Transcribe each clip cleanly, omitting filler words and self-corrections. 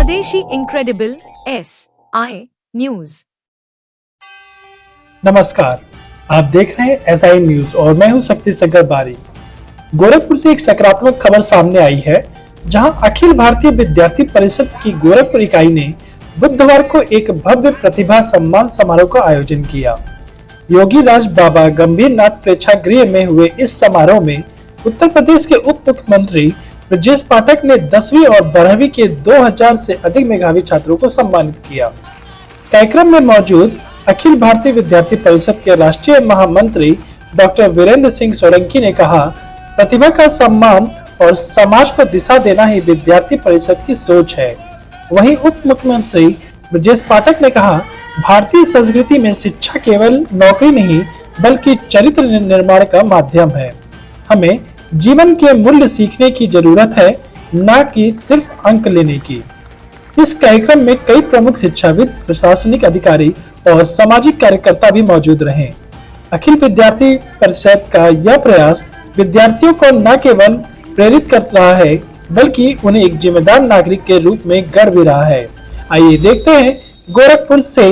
स्वदेशी incredible SI news. नमस्कार, आप देख रहे हैं SI न्यूज और मैं हूं शक्ति शंकर बारी। गोरखपुर से एक सकारात्मक खबर सामने आई है, जहां अखिल भारतीय विद्यार्थी परिषद की गोरखपुर इकाई ने बुधवार को एक भव्य प्रतिभा सम्मान समारोह का आयोजन किया। योगी राज बाबा गंभीरनाथ प्रेक्षागृह में हुए इस समारोह में उत्तर प्रदेश के उप मुख्यमंत्री ब्रजेश पाठक ने 10वीं और 12वीं के 2000 से अधिक मेधावी छात्रों को सम्मानित किया। कार्यक्रम में मौजूद अखिल भारतीय विद्यार्थी परिषद के राष्ट्रीय महामंत्री डॉक्टर वीरेंद्र सिंह सोलंकी ने कहा, प्रतिभा का सम्मान और समाज को दिशा देना ही विद्यार्थी परिषद की सोच है। वहीं उप मुख्यमंत्री ब्रजेश पाठक ने कहा, भारतीय संस्कृति में शिक्षा केवल नौकरी नहीं बल्कि चरित्र निर्माण का माध्यम है। हमें जीवन के मूल्य सीखने की जरूरत है, न कि सिर्फ अंक लेने की। इस कार्यक्रम में कई प्रमुख शिक्षाविद, प्रशासनिक अधिकारी और सामाजिक कार्यकर्ता भी मौजूद रहे। अखिल विद्यार्थी परिषद का यह प्रयास विद्यार्थियों को न केवल प्रेरित कर रहा है बल्कि उन्हें एक जिम्मेदार नागरिक के रूप में गढ़ भी रहा है। आइए देखते हैं गोरखपुर से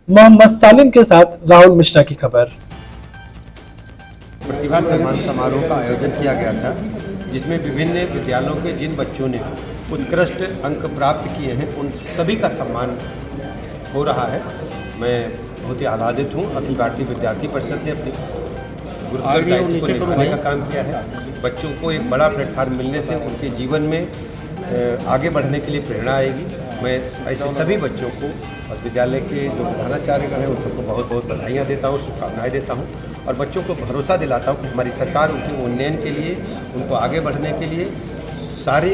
मोहम्मद सालिम के साथ राहुल मिश्रा की खबर। प्रतिभा सम्मान समारोह का आयोजन किया गया था, जिसमें विभिन्न विद्यालयों के जिन बच्चों ने उत्कृष्ट अंक प्राप्त किए हैं उन सभी का सम्मान हो रहा है। मैं बहुत ही आह्लादित हूँ। अखिल भारतीय विद्यार्थी परिषद ने अपनी गुरुत्व दायित्व को निभाने का काम किया है। बच्चों को एक बड़ा प्लेटफार्म मिलने से उनके जीवन में आगे बढ़ने के लिए प्रेरणा आएगी। मैं ऐसे सभी बच्चों को और विद्यालय के जो प्रधानाचार्यगण हैं उन सबको बहुत बहुत बधाइयाँ देता हूँ, शुभकामनाएँ देता हूँ और बच्चों को भरोसा दिलाता हूँ कि हमारी सरकार उनके उन्नयन के लिए, उनको आगे बढ़ने के लिए सारे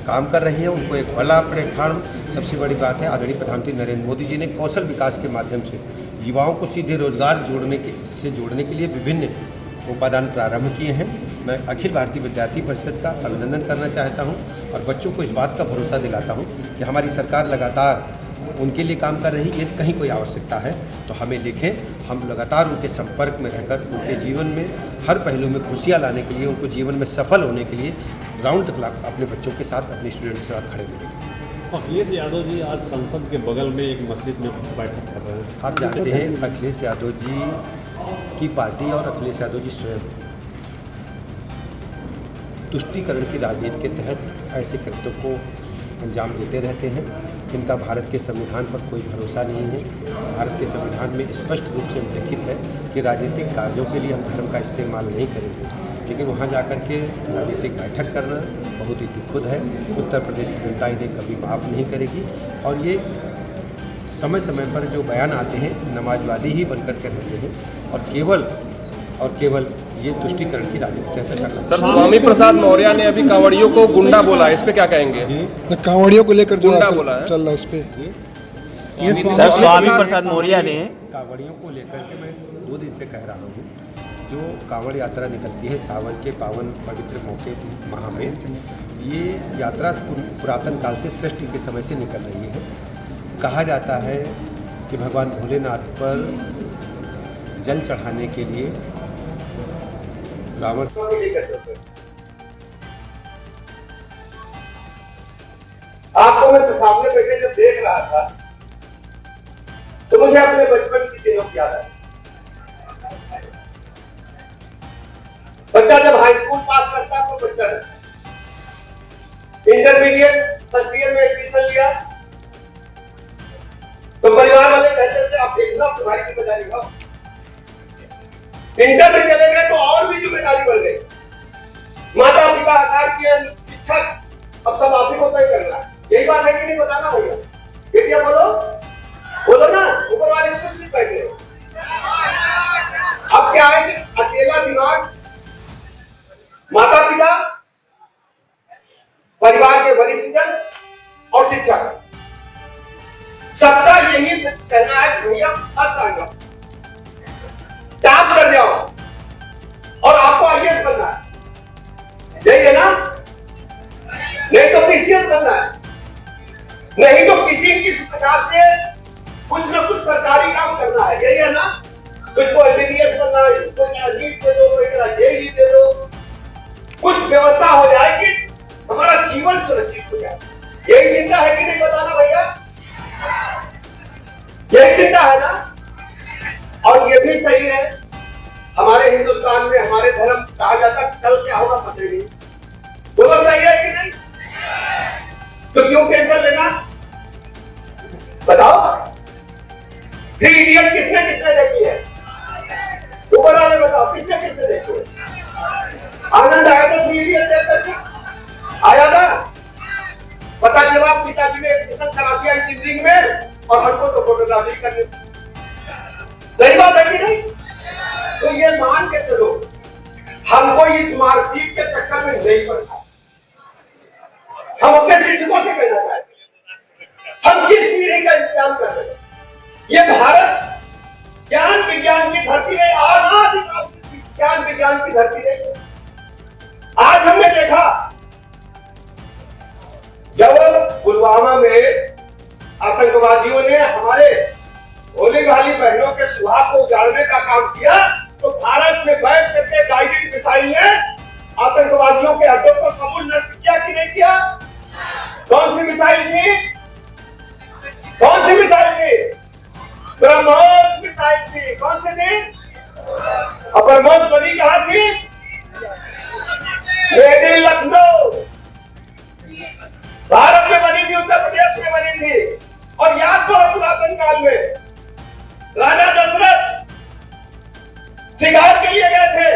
काम कर रही है। उनको एक बड़ा प्लेटफार्म, सबसे बड़ी बात है, आदरणीय प्रधानमंत्री नरेंद्र मोदी जी ने कौशल विकास के माध्यम से युवाओं को सीधे रोजगार जोड़ने के लिए विभिन्न उपादान प्रारंभ किए हैं। मैं अखिल भारतीय विद्यार्थी परिषद का अभिनंदन करना चाहता हूं और बच्चों को इस बात का भरोसा दिलाता हूं कि हमारी सरकार लगातार उनके लिए काम कर रही है। यदि कहीं कोई आवश्यकता है तो हमें लिखें, हम लगातार उनके संपर्क में रहकर उनके जीवन में हर पहलू में खुशियाँ लाने के लिए, उनको जीवन में सफल होने के लिए राउंड तक अपने बच्चों के साथ, अपने स्टूडेंट्स के साथ खड़े मिलेंगे। अखिलेश यादव जी आज संसद के बगल में एक मस्जिद में बैठक कर रहे हैं। आप जानते हैं अखिलेश यादव जी की पार्टी और अखिलेश यादव जी स्वयं तुष्टीकरण की राजनीति के तहत ऐसे कृत्यों को अंजाम देते रहते हैं। इनका भारत के संविधान पर कोई भरोसा नहीं है। भारत के संविधान में स्पष्ट रूप से उल्लिखित है कि राजनीतिक कार्यों के लिए हम धर्म का इस्तेमाल नहीं करेंगे, लेकिन वहाँ जाकर के राजनीतिक बैठक करना बहुत ही दुखद है। उत्तर प्रदेश की जनता इन्हें कभी माफ़ नहीं करेगी और ये समय समय पर जो बयान आते हैं नमाजवादी ही बनकर के रहते हैं और केवल ये तुष्टीकरण की राजनीति है। सर, स्वामी प्रसाद मौर्य ने अभी कांवड़ियों को गुंडा बोला, इस पे क्या कहेंगे? तो कांवड़ियों को लेकर जो गुंडा बोला है, चल रहा है उस पे सर स्वामी प्रसाद मौर्य ने कांवड़ियों को लेकर के मैं 2 दिन से कह रहा हूँ, जो कांवड़ यात्रा निकलती है सावन के पावन पवित्र मौके माह में, ये यात्रा पुरातन काल से सृष्टि के समय से निकल रही है। कहा जाता है कि भगवान भोलेनाथ पर जल चढ़ाने के लिए रावण आपको मैं सामने बैठे जब देख रहा था तो मुझे अपने बचपन की दिनों की याद आई। बच्चा जब हाई स्कूल पास करता तो बच्चा इंटरमीडिएट फर्स्ट ईयर में एडमिशन लिया तो परिवार वाले कहते थे आप देखना तुम्हारी जिम्मेदारी हो। इंटर में चले गए तो और भी जिम्मेदारी बढ़ गई। माता पिता, आचार्य, शिक्षक, अब सब आप ही को तय करना है। यही बात है कि नहीं? बताना भैया, बेटिया बोलो ना, ऊपर वाले क्यों चुप बैठे हो? अब क्या है कि अकेला दिमाग माता पिता, परिवार के वरिष्ठ जन और शिक्षक, सबका यही कहना है भैया फर्स्ट आ जाओ, टॉप कर जाओ और आपको आईएएस बनना है, यही है ना? नहीं तो पीसीएस बनना है, नहीं तो किसी प्रकार से कुछ ना कुछ सरकारी काम करना है, यही है ना? कुछ को एमबीबीएस बनना है, कोई नीट दे दो, कोई जेईई दे दो, कुछ व्यवस्था हो जाए कि हमारा जीवन सुरक्षित हो जाए। यही चिंता है कि नहीं बताना भैया, यही चिंता है ना। और ये भी सही है, हमारे हिंदुस्तान में हमारे धर्म कहा जाता है कल क्या होगा पता नहीं, बोलो सही है कि नहीं। तो क्यों टेंशन लेना, बताओ। थ्री इडियट किसने किसने देखी है, ऊपर वाले बताओ किसने किसने देखी है। आनंद आया था थ्री इडियट देख करके, आया था। पता चला पिताजी ने एडमिशन करा दिया इंजीनियरिंग में और हमको तो फोटोग्राफी करनी। सही बात है कि नहीं। तो ये मान के चलो, हमको इस मार्कशीट के चक्कर में नहीं पड़ना। हम अपने शिक्षकों से कहना चाहते हैं, हम किस पीढ़ी का इंतजाम कर रहे हैं। ये भारत ज्ञान विज्ञान की धरती है, अनादिकाल से ज्ञान विज्ञान की धरती है। आज हमने देखा जब पुलवामा में आतंकवादियों ने हमारे होली वाली बहनों के सुहाग को उजाड़ने का काम किया, तो भारत में बैठ करके गाइडेड मिसाइल ने आतंकवादियों के अड्डों को समूल नष्ट किया कि नहीं किया। कौन सी मिसाइल थी, कौन सी मिसाइल थी, ब्रह्मोस मिसाइल थी। कौन सी थी, और ब्रह्मोस बनी कहां थी, मेड इन लखनऊ, भारत में बनी थी, उत्तर प्रदेश में बनी थी। और याद करो पुरातन काल में राजा दशरथ शिकार के लिए गए थे,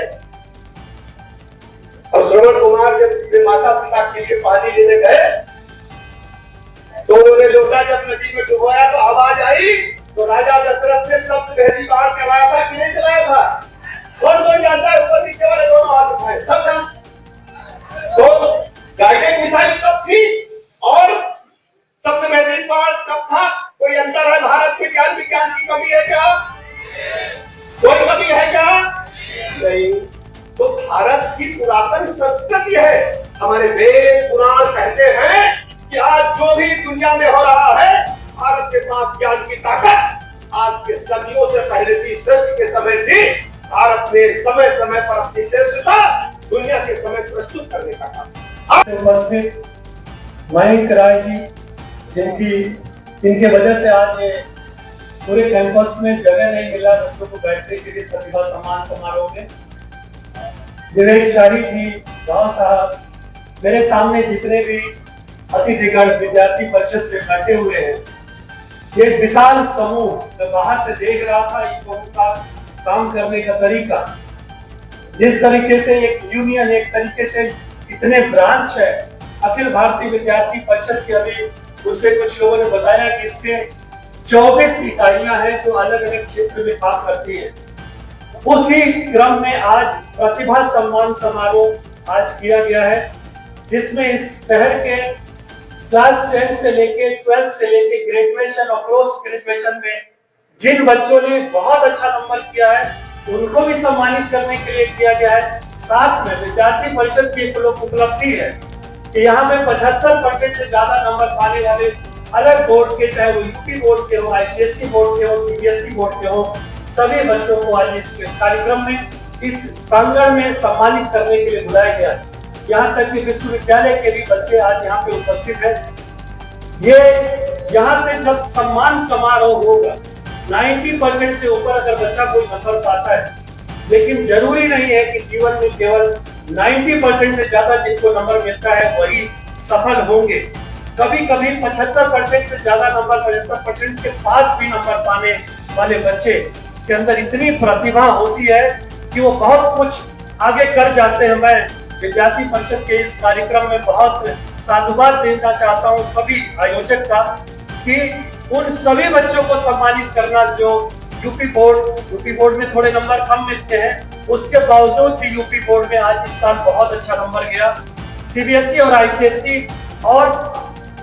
और श्रवण कुमार जब अपने माता पिता के लिए पानी लेने गए तो उन्होंने लोटा जब नदी में डुबोया तो आवाज आई, तो राजा दशरथ ने सब पहली बार चलाया था कि नहीं चलाया था, कौन कौन जानता है, ऊपर नीचे वाले दोनों हाथ उठाए सब जान। तो गाइडेड मिसाइल कब थी और सबमरीन बाढ़ कब था, कोई अंतर है। भारत के ज्ञान विज्ञान की कमी है क्या, कोई कमी है क्या, नहीं। तो भारत की पुरातन संस्कृति है, हमारे वेद पुराण कहते हैं कि आज जो भी दुनिया में हो रहा है, भारत के पास ज्ञान की ताकत आज के सदियों से पहले थी, सृष्टि के समय थी। भारत ने समय समय पर अपनी श्रेष्ठता दुनिया के समय प्रस्तुत करने का काम। उपस्थित मयंक राय जी, जिनके वजह से आज ये पूरे कैंपस में जगह नहीं मिला बच्चों को बैठने के लिए प्रतिभा सम्मान समारोह में। विवेक शाही जी, राव साहब, मेरे सामने जितने भी अतिथिगण विद्यार्थी परिषद से बैठे हुए हैं, ये विशाल समूह मैं बाहर से देख रहा था, इन लोगों का काम करने का तरीका, जिस तरीके से एक यूनियन, एक तरीके से इतने ब्रांच है। अखिल भारतीय विद्यार्थी परिषद के अभी उससे कुछ लोगों ने बताया कि इसके 24 इकाइयां हैं जो अलग अलग क्षेत्र में काम करती है। उसी क्रम में आज प्रतिभा सम्मान समारोह आज किया गया है, जिसमें इस शहर के क्लास 10 से लेके 12 से लेके ग्रेजुएशन और पोस्ट ग्रेजुएशन में जिन बच्चों ने बहुत अच्छा नंबर किया है उनको भी सम्मानित करने के लिए किया गया है। साथ में विद्यार्थी परिषद की एक उपलब्धि है कि यहाँ पे 75% से ज्यादा नंबर पाने वाले अलग बोर्ड के, चाहे वो यूपी बोर्ड के हो, आईसीएसई बोर्ड के हो, सीबीएसई बोर्ड के हो, सभी बच्चों को आज इस कार्यक्रम में, इस प्रांगण में सम्मानित करने के लिए बुलाया गया है। यहाँ तक कि विश्वविद्यालय के भी बच्चे आज यहाँ पे उपस्थित हैं। ये यहाँ से जब सम्मान समारोह होगा, 90% से ऊपर अगर बच्चा कोई नंबर पाता है, लेकिन जरूरी नहीं है कि जीवन में केवल 90% से ज्यादा जिनको नंबर मिलता है वही सफल होंगे। कभी कभी 75% से ज्यादा नंबर, 75% के पास भी नंबर पाने वाले बच्चे के अंदर इतनी प्रतिभा होती है कि वो बहुत कुछ आगे कर जाते हैं। मैं विद्यार्थी परिषद के इस कार्यक्रम में बहुत साधुवाद देना चाहता हूँ सभी आयोजक का, कि उन सभी बच्चों को सम्मानित करना जो यूपी बोर्ड में थोड़े नंबर कम मिलते हैं, उसके बावजूद भी यूपी बोर्ड में आज इस साल बहुत अच्छा नंबर गया। सीबीएसई और आईसीएसई और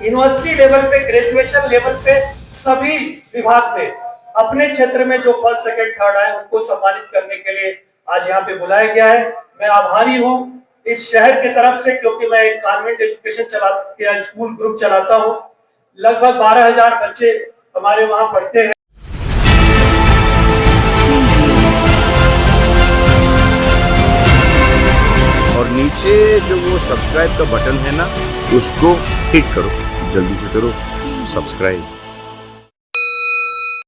यूनिवर्सिटी लेवल पे, ग्रेजुएशन लेवल पे सभी विभाग में अपने क्षेत्र में जो फर्स्ट सेकंड थर्ड आए उनको सम्मानित करने के लिए आज यहाँ पे बुलाया गया है। मैं आभारी हूँ इस शहर की तरफ से, क्योंकि मैं एक कॉन्वेंट एजुकेशन स्कूल ग्रुप चलाता हूँ। लगभग 12,000 बच्चे हमारे वहाँ पढ़ते हैं। और नीचे जो वो सब्सक्राइब का बटन है ना, उसको क्लिक करो। जल्दी से करो सब्सक्राइब।